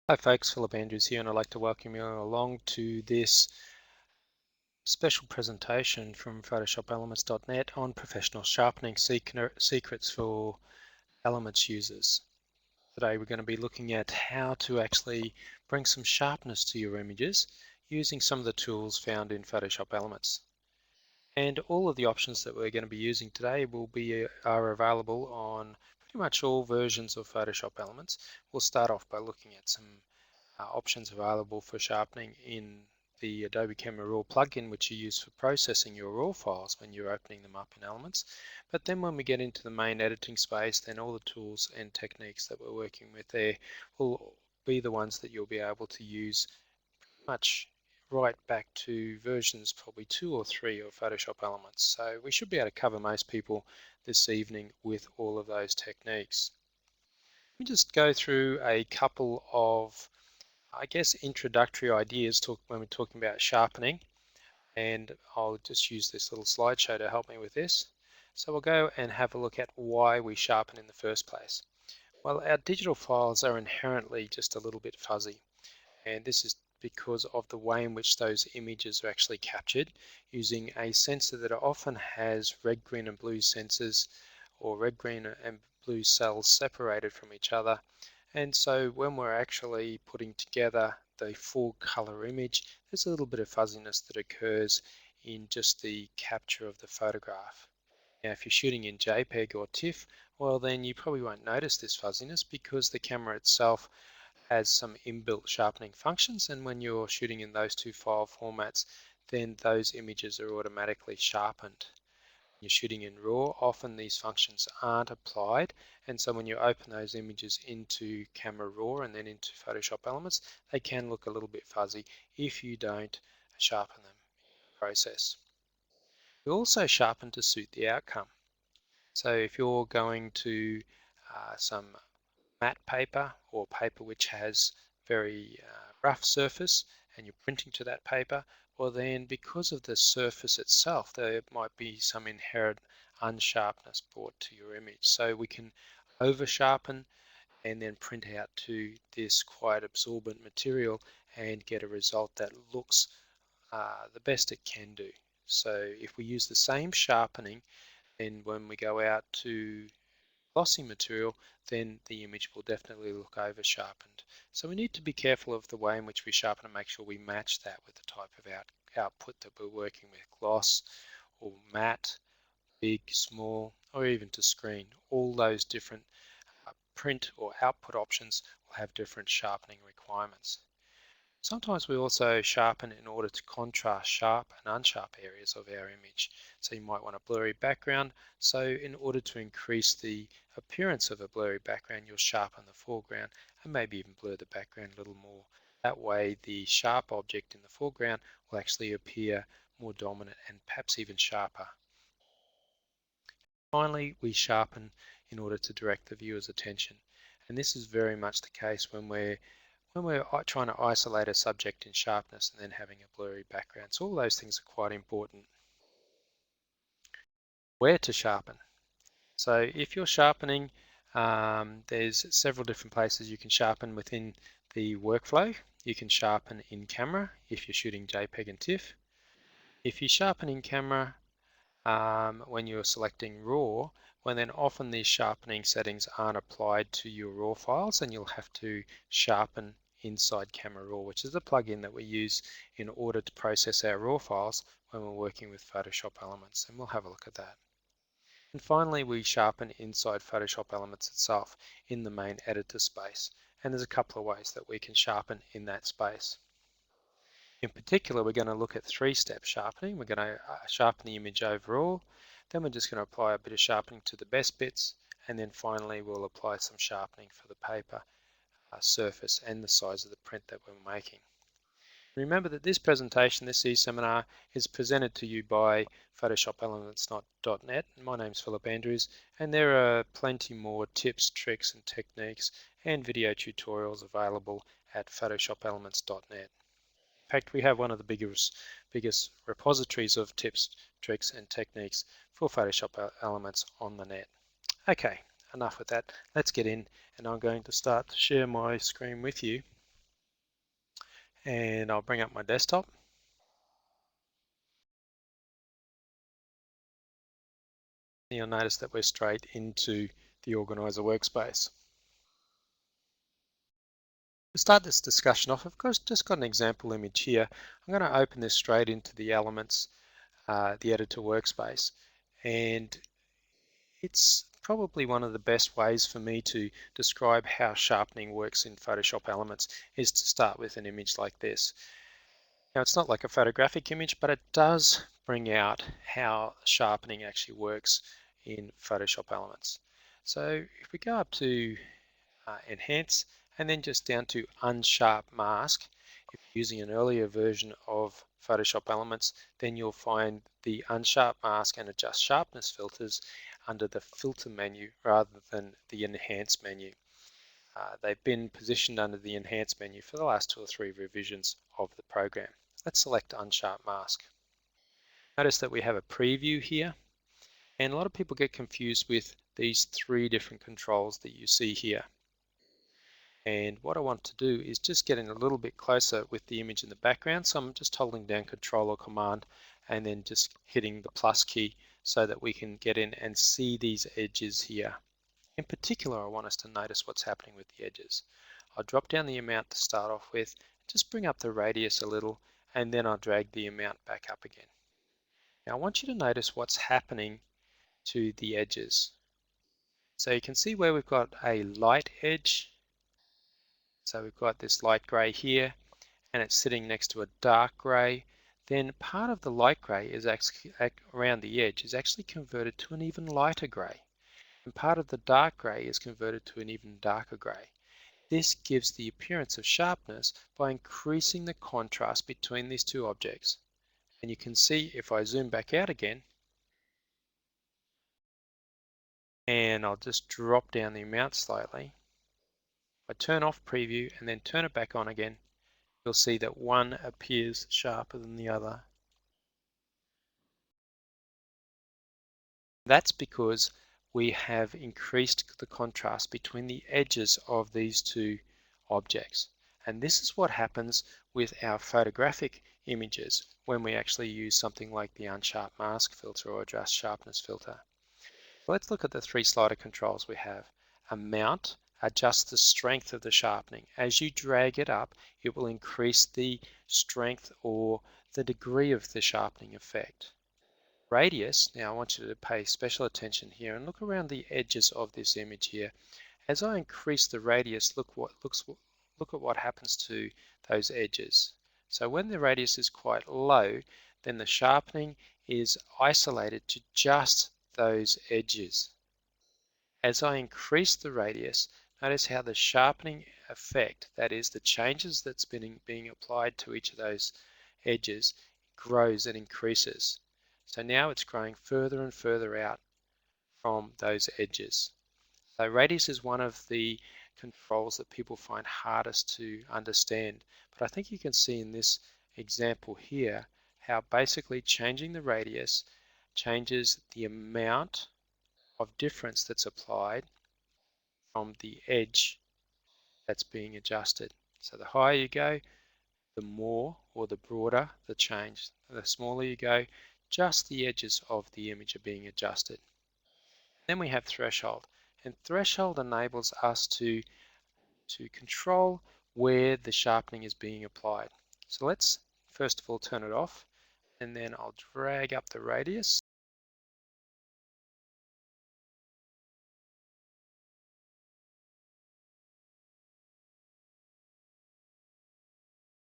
Hi folks, Philip Andrews here, and I'd like to welcome you along to this special presentation from PhotoshopElements.net on professional sharpening secrets for Elements users. Today we're going to be looking at how to actually bring some sharpness to your images using some of the tools found in Photoshop Elements. And all of the options that we're going to be using today are available on pretty much all versions of Photoshop Elements. We'll start off by looking at some options available for sharpening in the Adobe Camera Raw plugin, which you use for processing your raw files when you're opening them up in Elements. But then when we get into the main editing space, then all the tools and techniques that we're working with there will be the ones that you'll be able to use much right back to versions probably 2 or 3 of Photoshop Elements. So we should be able to cover most people this evening with all of those techniques. Let me just go through a couple of introductory ideas when we're talking about sharpening, and I'll just use this little slideshow to help me with this. So we'll go and have a look at why we sharpen in the first place. Well, our digital files are inherently just a little bit fuzzy, and this is because of the way in which those images are actually captured using a sensor that often has red, green and blue sensors, or red, green and blue cells separated from each other. And so when we're actually putting together the full color image, there's a little bit of fuzziness that occurs in just the capture of the photograph. Now, if you're shooting in JPEG or TIFF, well then you probably won't notice this fuzziness because the camera itself has some inbuilt sharpening functions, and when you're shooting in those two file formats, then those images are automatically sharpened. You're shooting in RAW, often these functions aren't applied, and so when you open those images into Camera Raw and then into Photoshop Elements, they can look a little bit fuzzy if you don't sharpen them in the process. You also sharpen to suit the outcome. So if you're going to some matte paper or paper which has very rough surface and you're printing to that paper, well then because of the surface itself there might be some inherent unsharpness brought to your image. So we can over sharpen and then print out to this quite absorbent material and get a result that looks the best it can do. So if we use the same sharpening, then when we go out to glossy material, then the image will definitely look over sharpened. So we need to be careful of the way in which we sharpen and make sure we match that with the type of output that we're working with. Gloss or matte, big, small, or even to screen. All those different print or output options will have different sharpening requirements. Sometimes we also sharpen in order to contrast sharp and unsharp areas of our image. So you might want a blurry background. So in order to increase the appearance of a blurry background, you'll sharpen the foreground and maybe even blur the background a little more. That way the sharp object in the foreground will actually appear more dominant and perhaps even sharper. Finally, we sharpen in order to direct the viewer's attention. And this is very much the case when we're trying to isolate a subject in sharpness and then having a blurry background. So all those things are quite important. Where to sharpen? So if you're sharpening, there's several different places you can sharpen within the workflow. You can sharpen in camera if you're shooting JPEG and TIFF. If you sharpen in camera when you're selecting RAW, well then often these sharpening settings aren't applied to your RAW files and you'll have to sharpen inside Camera Raw, which is the plugin that we use in order to process our RAW files when we're working with Photoshop Elements, and we'll have a look at that. And finally, we sharpen inside Photoshop Elements itself in the main editor space, and there's a couple of ways that we can sharpen in that space. In particular, we're going to look at three-step sharpening. We're going to sharpen the image overall, then we're just going to apply a bit of sharpening to the best bits, and then finally we'll apply some sharpening for the paper surface and the size of the print that we're making. Remember that this presentation, this e-seminar, is presented to you by PhotoshopElements.net. My name is Philip Andrews, and there are plenty more tips, tricks and techniques and video tutorials available at PhotoshopElements.net. In fact, we have one of the biggest repositories of tips, tricks and techniques for Photoshop Elements on the net. Okay, enough with that. Let's get in, and I'm going to start to share my screen with you. And I'll bring up my desktop. You'll notice that we're straight into the organizer workspace. To start this discussion off, I've just got an example image here. I'm going to open this straight into the Elements, the editor workspace, and it's probably one of the best ways for me to describe how sharpening works in Photoshop Elements is to start with an image like this. Now, it's not like a photographic image, but it does bring out how sharpening actually works in Photoshop Elements. So if we go up to Enhance and then just down to Unsharp Mask, if you're using an earlier version of Photoshop Elements, then you'll find the Unsharp Mask and Adjust Sharpness filters under the Filter menu rather than the Enhance menu. They've been positioned under the Enhance menu for the last 2 or 3 revisions of the program. Let's select Unsharp Mask. Notice that we have a preview here, and a lot of people get confused with these 3 different controls that you see here. And what I want to do is just get in a little bit closer with the image in the background, so I'm just holding down Control or Command and then just hitting the plus key so that we can get in and see these edges here. In particular, I want us to notice what's happening with the edges. I'll drop down the amount to start off with, just bring up the radius a little, and then I'll drag the amount back up again. Now I want you to notice what's happening to the edges. So you can see where we've got a light edge. So we've got this light grey here, and it's sitting next to a dark grey. Then part of the light grey is actually around the edge is actually converted to an even lighter grey. And part of the dark grey is converted to an even darker grey. This gives the appearance of sharpness by increasing the contrast between these 2 objects. And you can see if I zoom back out again, and I'll just drop down the amount slightly. If I turn off preview and then turn it back on again, you'll see that one appears sharper than the other. That's because we have increased the contrast between the edges of these 2 objects. And this is what happens with our photographic images when we actually use something like the Unsharp Mask filter or Adjust Sharpness filter. Let's look at the 3 slider controls we have. Amount adjusts the strength of the sharpening. As you drag it up, it will increase the strength or the degree of the sharpening effect. Radius, now I want you to pay special attention here and look around the edges of this image here. As I increase the radius, look at what happens to those edges. So when the radius is quite low, then the sharpening is isolated to just those edges. As I increase the radius, notice how the sharpening effect, that is the changes that's being applied to each of those edges, grows and increases. So now it's growing further and further out from those edges. So radius is one of the controls that people find hardest to understand. But I think you can see in this example here how basically changing the radius changes the amount of difference that's applied from the edge that's being adjusted. So the higher you go, the more or the broader the change. The smaller you go, just the edges of the image are being adjusted. Then we have threshold, and threshold enables us to control where the sharpening is being applied. So let's first of all turn it off, and then I'll drag up the radius